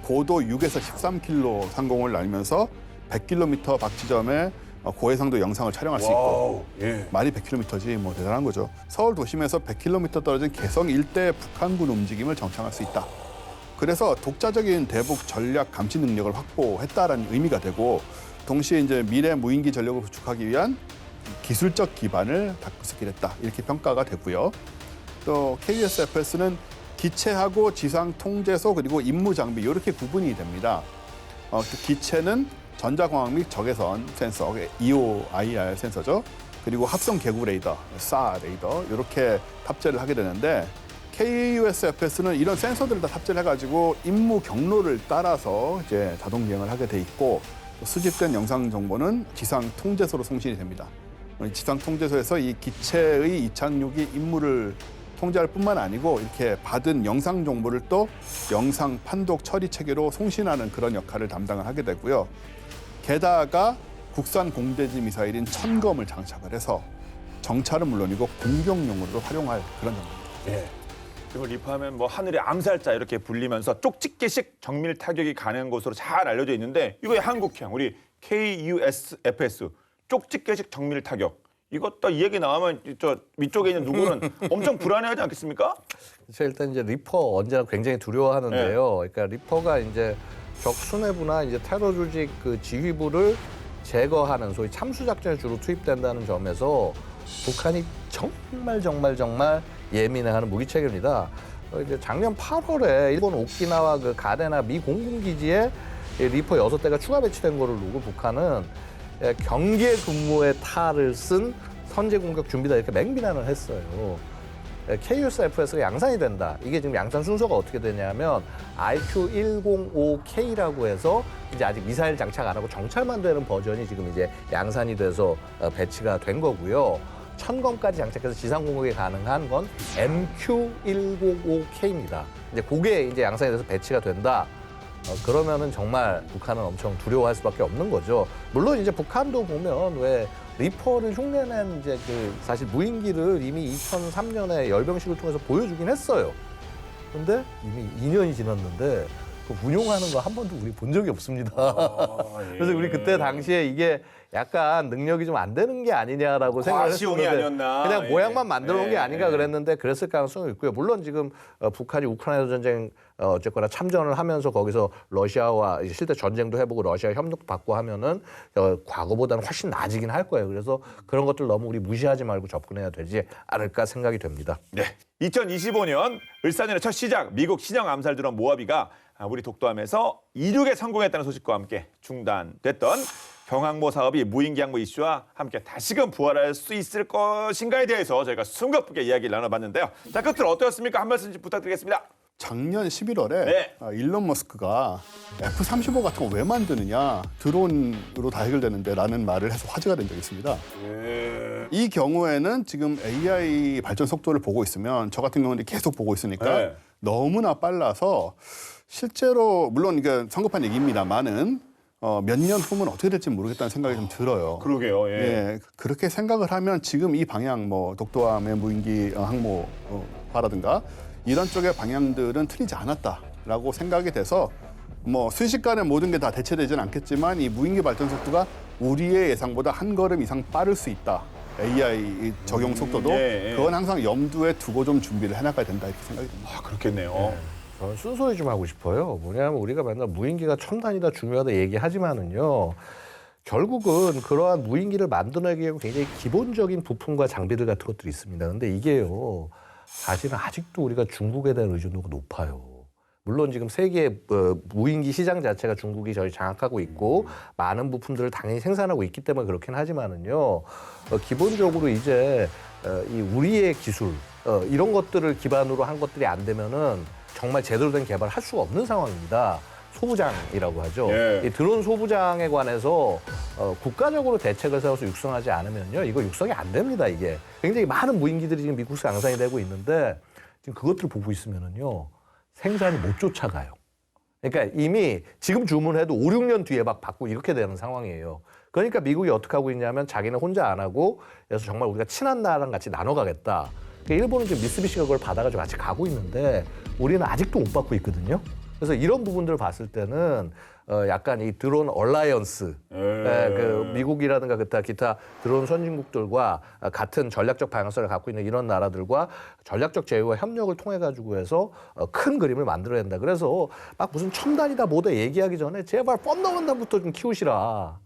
고도 6에서 13km 상공을 날면서 100km 박 지점에 고해상도 영상을 촬영할 수 있고, 말이 100km지 뭐 대단한 거죠. 서울 도심에서 100km 떨어진 개성 일대 북한군 움직임을 정찰할 수 있다. 그래서 독자적인 대북 전략 감시 능력을 확보했다라는 의미가 되고, 동시에 이제 미래 무인기 전력을 구축하기 위한 기술적 기반을 닦았다, 이렇게 평가가 되고요. 또 KUSFS는 기체하고 지상 통제소 그리고 임무 장비 이렇게 구분이 됩니다. 기체는 전자광학 및 적외선 센서, EOIR 센서죠. 그리고 합성 계구 레이더, SAR 레이더 이렇게 탑재를 하게 되는데, KUSFS는 이런 센서들을 다 탑재를 해가지고 임무 경로를 따라서 이제 자동 비행을 하게 돼 있고, 또 수집된 영상 정보는 지상 통제소로 송신이 됩니다. 지상 통제소에서 이 기체의 이착륙이 임무를 통제할 뿐만 아니고 이렇게 받은 영상 정보를 또 영상 판독 처리 체계로 송신하는 그런 역할을 담당을 하게 되고요. 게다가 국산 공대지 미사일인 천검을 장착을 해서 정찰은 물론이고 공격용으로도 활용할 그런 정도입니다. 네. 그리고 리퍼하면 뭐 하늘의 암살자 이렇게 불리면서 쪽집게식 정밀 타격이 가능한 것으로 잘 알려져 있는데, 이거의 한국형 우리 KUSFS 쪽집게식 정밀 타격. 이것도 이 얘기 나오면 저 위쪽에 있는 누구는 엄청 불안해하지 않겠습니까? 그래서 일단 이제 리퍼 언제나 굉장히 두려워하는데요. 그러니까 리퍼가 이제 적 수뇌부나 이제 테러 조직 그 지휘부를 제거하는 소위 참수 작전에 주로 투입된다는 점에서 북한이 정말 예민해하는 무기 체계입니다. 이제 작년 8월에 일본 오키나와 그 가데나 미 공군기지에 리퍼 6대가 추가 배치된 거를 두고 북한은 경계 근무의 탈을 쓴 선제 공격 준비다, 이렇게 맹비난을 했어요. KUSFS가 양산이 된다. 이게 지금 양산 순서가 어떻게 되냐면 RQ-105K라고 해서 이제 아직 미사일 장착 안 하고 정찰만 되는 버전이 지금 이제 양산이 돼서 배치가 된 거고요. 천검까지 장착해서 지상 공격이 가능한 건 MQ-105K입니다. 이제 그게 이제 양산이 돼서 배치가 된다. 그러면은 정말 북한은 엄청 두려워할 수밖에 없는 거죠. 물론 이제 북한도 보면 왜 리퍼를 흉내낸 이제 그 사실 무인기를 이미 2003년에 열병식을 통해서 보여주긴 했어요. 근데 이미 2년이 지났는데 그 운용하는 거 한 번도 우리 본 적이 없습니다. 그래서 우리 그때 당시에 이게 약간 능력이 좀 안 되는 게 아니냐라고 생각을 과시용이 했었는데, 아니었나. 그냥 모양만 만들어 놓은 게 예. 아닌가 그랬는데 그랬을 가능성이 있고요. 물론 지금 북한이 우크라이나 전쟁 어쨌거나 참전을 하면서 거기서 러시아와 이제 실제 전쟁도 해보고 러시아 협력도 받고 하면은 과거보다는 훨씬 나아지긴 할 거예요. 그래서 그런 것들 너무 우리 무시하지 말고 접근해야 되지 않을까 생각이 됩니다. 네. 2025년 을사년의 첫 시작, 미국 신형 암살 드론 모하비가 우리 독도함에서 이륙에 성공했다는 소식과 함께 중단됐던 경항모 사업이 무인기 항모 이슈와 함께 다시금 부활할 수 있을 것인가에 대해서 저희가 숨가쁘게 이야기를 나눠봤는데요. 자, 끝으로 어떠셨습니까? 한 말씀 부탁드리겠습니다. 작년 11월에 네. 일론 머스크가 F-35 같은 거 왜 만드느냐, 드론으로 다 해결되는데 라는 말을 해서 화제가 된 적이 있습니다. 이 경우에는 지금 AI 발전 속도를 보고 있으면, 저 같은 경우는 계속 보고 있으니까 네. 너무나 빨라서 실제로 물론 이게 성급한 얘기입니다만은 몇 년 후면 어떻게 될지 모르겠다는 생각이 좀 들어요. 그러게요. 예. 예, 그렇게 생각을 하면 지금 이 방향, 뭐 독도함의 무인기 항모화라든가 이런 쪽의 방향들은 틀리지 않았다라고 생각이 돼서, 뭐 순식간에 모든 게 다 대체되지는 않겠지만 이 무인기 발전 속도가 우리의 예상보다 한 걸음 이상 빠를 수 있다. AI 적용 속도도 예, 예. 그건 항상 염두에 두고 좀 준비를 해나가야 된다, 이렇게 생각이 듭니다. 아, 그렇겠네요. 저는 쓴소리 좀 하고 싶어요. 뭐냐면 우리가 맨날 무인기가 첨단이다 중요하다 얘기하지만은요. 결국은 그러한 무인기를 만들어내기 위해 굉장히 기본적인 부품과 장비들 같은 것들이 있습니다. 근데 이게요. 사실은 아직도 우리가 중국에 대한 의존도가 높아요. 물론 지금 세계 무인기 시장 자체가 중국이 저희 장악하고 있고 많은 부품들을 당연히 생산하고 있기 때문에 그렇긴 하지만은요. 기본적으로 이제 이 우리의 기술 이런 것들을 기반으로 한 것들이 안 되면은 정말 제대로 된 개발을 할 수가 없는 상황입니다. 소부장이라고 하죠. 예. 이 드론 소부장에 관해서 국가적으로 대책을 세워서 육성하지 않으면요. 이거 육성이 안 됩니다, 이게. 굉장히 많은 무인기들이 지금 미국에서 양산이 되고 있는데 지금 그것들을 보고 있으면은요. 생산이 못 쫓아가요. 그러니까 이미 지금 주문해도 5, 6년 뒤에 막 받고 이렇게 되는 상황이에요. 그러니까 미국이 어떻게 하고 있냐면 자기는 혼자 안 하고 그래서 정말 우리가 친한 나라랑 같이 나눠 가겠다. 그러니까 일본은 지금 미쓰비시가 그걸 받아가지고 같이 가고 있는데 우리는 아직도 못 받고 있거든요. 그래서 이런 부분들을 봤을 때는 약간 이 드론 얼라이언스, 그 미국이라든가 기타 드론 선진국들과 같은 전략적 방향성을 갖고 있는 이런 나라들과 전략적 제휴와 협력을 통해 가지고 해서 큰 그림을 만들어야 된다. 그래서 막 무슨 첨단이다 뭐다 얘기하기 전에 제발 펀더먼탈부터 좀 키우시라.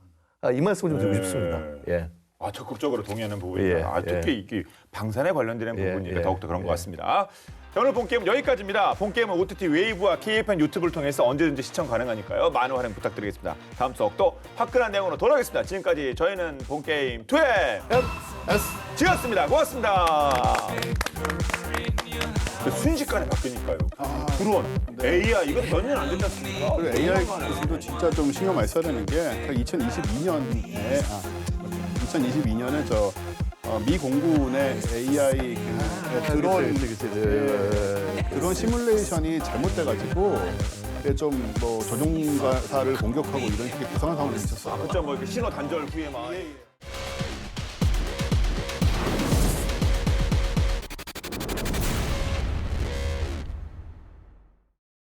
이 말씀을 좀 드리고 싶습니다. 예. 적극적으로 동의하는 부분입니다. 예, 특히 이게 방산에 관련된 예, 부분이니까 예, 더욱더 그런 것 예. 같습니다. 자, 오늘 본게임은 여기까지입니다. 본게임은 OTT 웨이브와 KFN 유튜브를 통해서 언제든지 시청 가능하니까요. 많은 활용 부탁드리겠습니다. 다음 수업도 화끈한 내용으로 돌아오겠습니다. 지금까지 저희는 본게임 2의 지였습니다. 고맙습니다. 순식간에 바뀌니까요. 드론, AI 이거 몇 년 안 됐지 않습니까? 그리고 AI 기술도 진짜 좀 신경 많이 써야 되는 게 2022년에 미 공군의 AI 드론 시뮬레이션이 잘못돼가지고 좀 뭐 조종사를 공격하고 이런 식의 이상한 상황이 있었어요. 그렇죠. 뭐 이렇게 신호 단절 후에 막.